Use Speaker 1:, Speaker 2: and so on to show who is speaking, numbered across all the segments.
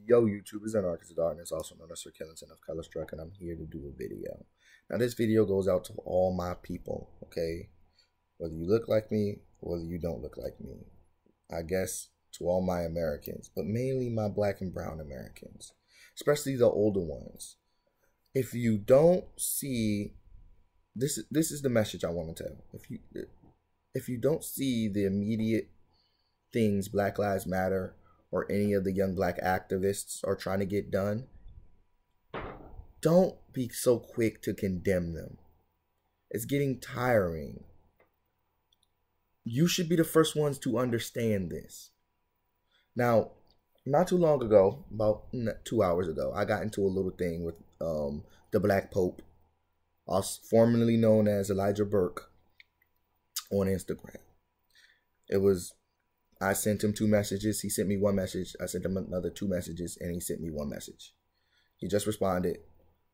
Speaker 1: Yo, YouTubers and Arcus of Darkness, also known as Sir Killington of Color Struck, and I'm here to do a video. Now, this video goes out to all my people, okay? Whether you look like me, or whether you don't look like me. I guess to all my Americans, but mainly my black and brown Americans, especially the older ones. If you don't see, this is the message I want to tell. If you don't see the immediate things Black Lives Matter or any of the young black activists are trying to get done, don't be so quick to condemn them. It's getting tiring. You should be the first ones to understand this. Now, not too long ago, about 2 hours ago, I got into a little thing with the Black Pope, also formerly known as Elijah Burke, on Instagram. I sent him 2 messages. He sent me 1 message. I sent him another 2 messages, and he sent me 1 message. He just responded,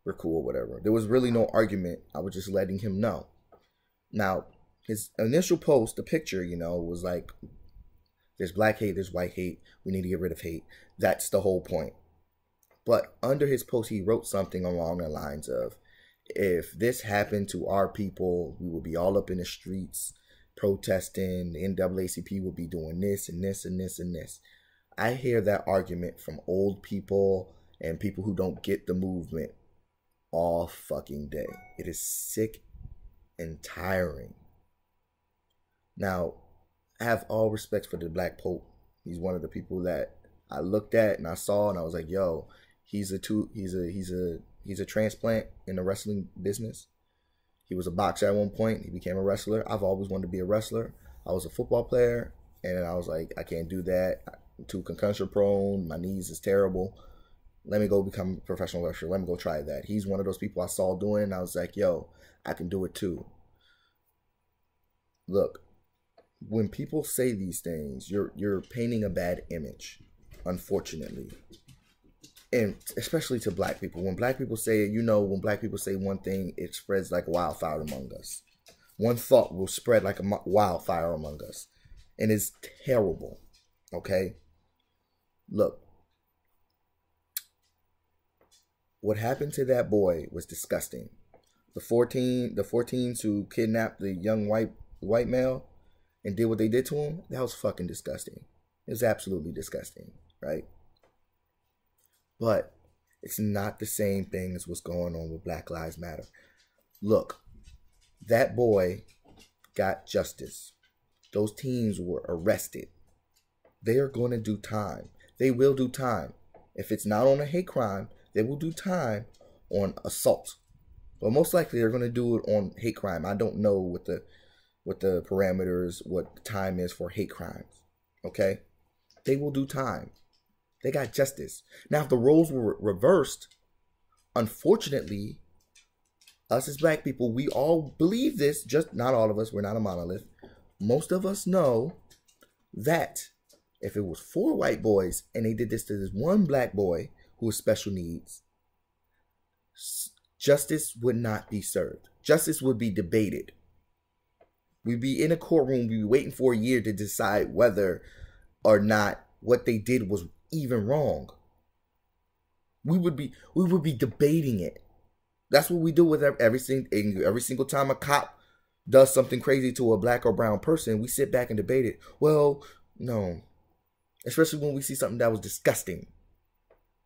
Speaker 1: "We're cool," whatever. There was really no argument. I was just letting him know. Now, his initial post, the picture, was like, there's black hate, there's white hate. We need to get rid of hate. That's the whole point. But under his post, he wrote something along the lines of, if this happened to our people, we would be all up in the streets protesting. The NAACP would be doing this and this and this and this. I hear that argument from old people and people who don't get the movement all fucking day. It is sick and tiring. Now, I have all respect for the Black Pope. He's one of the people that I looked at and I saw and I was like, yo, he's a transplant in the wrestling business. He was a boxer at one point. He became a wrestler. I've always wanted to be a wrestler. I was a football player, and I was like, I can't do that. I'm too concussion prone. My knees is terrible. Let me go become a professional wrestler. Let me go try that. He's one of those people I saw doing, and I was like, yo, I can do it too. Look, when people say these things, you're painting a bad image, unfortunately. And especially to black people. When black people say it, when black people say one thing, it spreads like wildfire among us. One thought will spread like a wildfire among us. And it's terrible. Okay? Look. What happened to that boy was disgusting. The 14s who kidnapped the young white male and did what they did to him, that was fucking disgusting. It was absolutely disgusting, right? But it's not the same thing as what's going on with Black Lives Matter. Look, that boy got justice. Those teens were arrested. They are going to do time. They will do time. If it's not on a hate crime, they will do time on assault. But most likely they're going to do it on hate crime. I don't know what the parameters, what the time is for hate crimes. Okay? They will do time. They got justice. Now, if the roles were reversed, unfortunately, us as black people, we all believe this, just not all of us, we're not a monolith. Most of us know that if it was 4 white boys and they did this to this one black boy who has special needs, justice would not be served. Justice would be debated. We'd be in a courtroom, we'd be waiting for a year to decide whether or not what they did was even wrong. We would be debating it. That's what we do with every single time a cop does something crazy to a black or brown person. We sit back and debate it. Well, no, especially when we see something that was disgusting.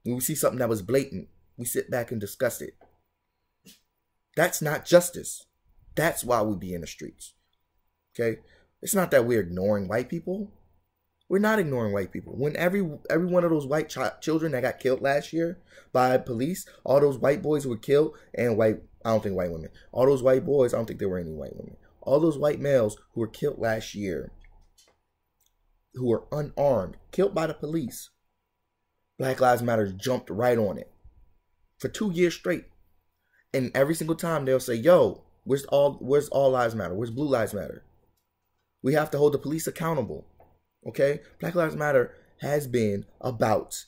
Speaker 1: When we see something that was blatant, we sit back and discuss it. That's not justice. That's why we be in the streets. Okay, it's not that we're ignoring white people. We're not ignoring white people. When every one of those white children that got killed last year by police, all those white boys who were killed, and I don't think white women. All those white boys, I don't think there were any white women. All those white males who were killed last year, who were unarmed, killed by the police, Black Lives Matter jumped right on it for 2 years straight. And every single time they'll say, yo, where's all lives matter? Where's blue lives matter? We have to hold the police accountable. Okay? Black Lives Matter has been about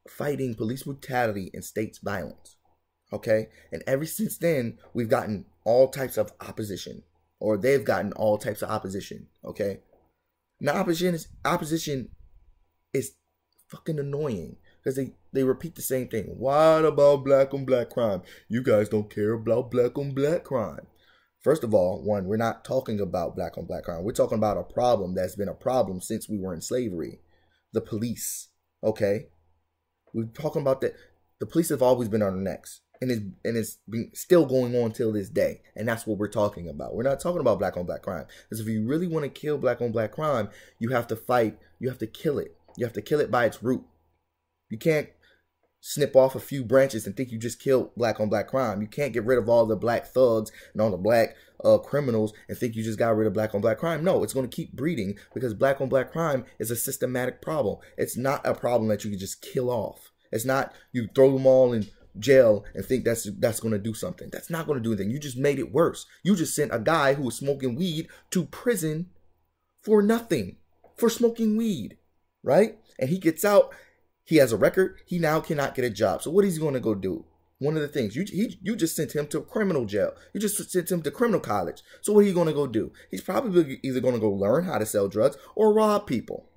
Speaker 1: fighting police brutality and states violence. Okay? And ever since then, we've gotten all types of opposition. Or they've gotten all types of opposition. Okay? Now, opposition is fucking annoying because they repeat the same thing. What about black on black crime? You guys don't care about black on black crime. First of all, one, we're not talking about black on black crime. We're talking about a problem that's been a problem since we were in slavery. The police, okay? We're talking about that. The police have always been on our necks. And it's been still going on till this day. And that's what we're talking about. We're not talking about black on black crime. Because if you really want to kill black on black crime, you have to fight. You have to kill it. You have to kill it by its root. You can't snip off a few branches and think you just killed black on black crime. You can't get rid of all the black thugs and all the black criminals and think you just got rid of black on black crime. No, it's going to keep breeding because black on black crime is a systematic problem. It's not a problem that you can just kill off. It's not you throw them all in jail and think that's going to do something. That's not going to do anything. You just made it worse. You just sent a guy who was smoking weed to prison for nothing, for smoking weed, right? And he gets out. He has a record. He now cannot get a job. So what is he going to go do? One of the things, you just sent him to criminal jail. You just sent him to criminal college. So what are you going to go do? He's probably either going to go learn how to sell drugs or rob people.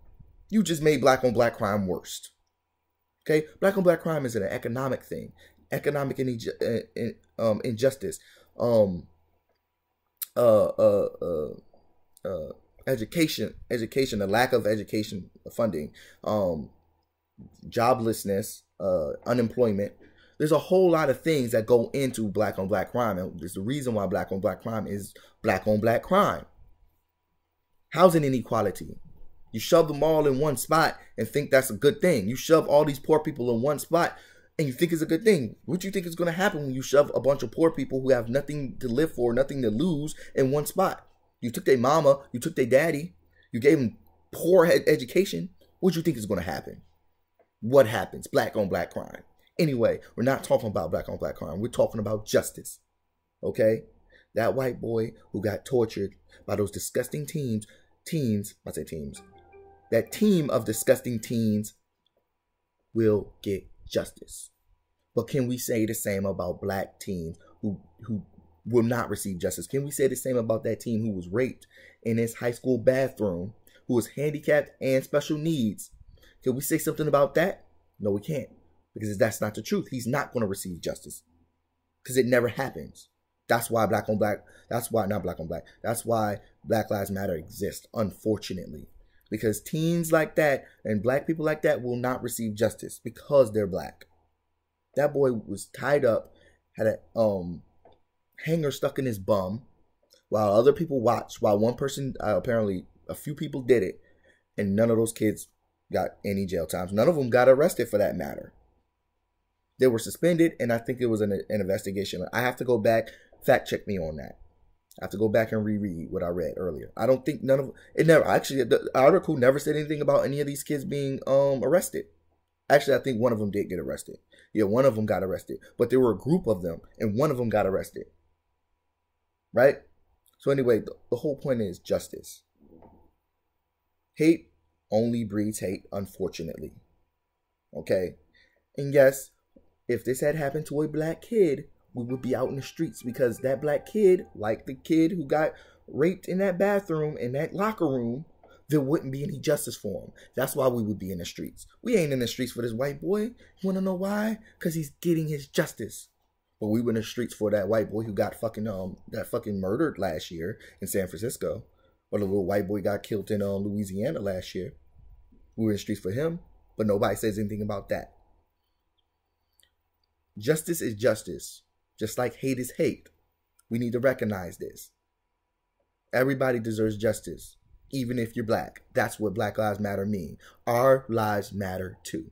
Speaker 1: You just made black on black crime worse. Okay, black on black crime is an economic thing, economic injustice, education, the lack of education funding, joblessness, unemployment. There's a whole lot of things that go into black on black crime, and there's the reason why black on black crime is black on black crime. Housing inequality. You shove them all in one spot and think that's a good thing. You shove all these poor people in one spot and you think it's a good thing. What do you think is going to happen when you shove a bunch of poor people who have nothing to live for, nothing to lose in one spot? You took their mama, you took their daddy, you gave them poor education. What do you think is going to happen? What happens? Black on black crime. Anyway, we're not talking about black on black crime. We're talking about justice. Okay? That white boy who got tortured by those disgusting teens, that team of disgusting teens will get justice. But can we say the same about black teens who will not receive justice? Can we say the same about that teen who was raped in his high school bathroom, who was handicapped and special needs? Can we say something about that? No, we can't. Because that's not the truth. He's not going to receive justice. Because it never happens. That's why black on black, that's why Black Lives Matter exists, unfortunately. Because teens like that and black people like that will not receive justice because they're black. That boy was tied up, had a hanger stuck in his bum, while other people watched, while one person, apparently a few people did it, and none of those kids got any jail times. None of them got arrested for that matter. They were suspended, and I think it was an investigation. I have to go back, fact check me on that. I have to go back and reread what I read earlier. I don't think the article never said anything about any of these kids being arrested. Actually, I think one of them did get arrested. Yeah, one of them got arrested. But there were a group of them, and one of them got arrested. Right? So anyway, the whole point is justice. Hate only breeds hate, unfortunately. Okay? And yes, if this had happened to a black kid, we would be out in the streets because that black kid, like the kid who got raped in that bathroom, in that locker room, there wouldn't be any justice for him. That's why we would be in the streets. We ain't in the streets for this white boy. You want to know why? Because he's getting his justice. But we were in the streets for that white boy who got fucking murdered last year in San Francisco. Or the little white boy got killed in Louisiana last year. We were in the streets for him, but nobody says anything about that. Justice is justice. Just like hate is hate. We need to recognize this. Everybody deserves justice, even if you're black. That's what Black Lives Matter mean. Our lives matter too.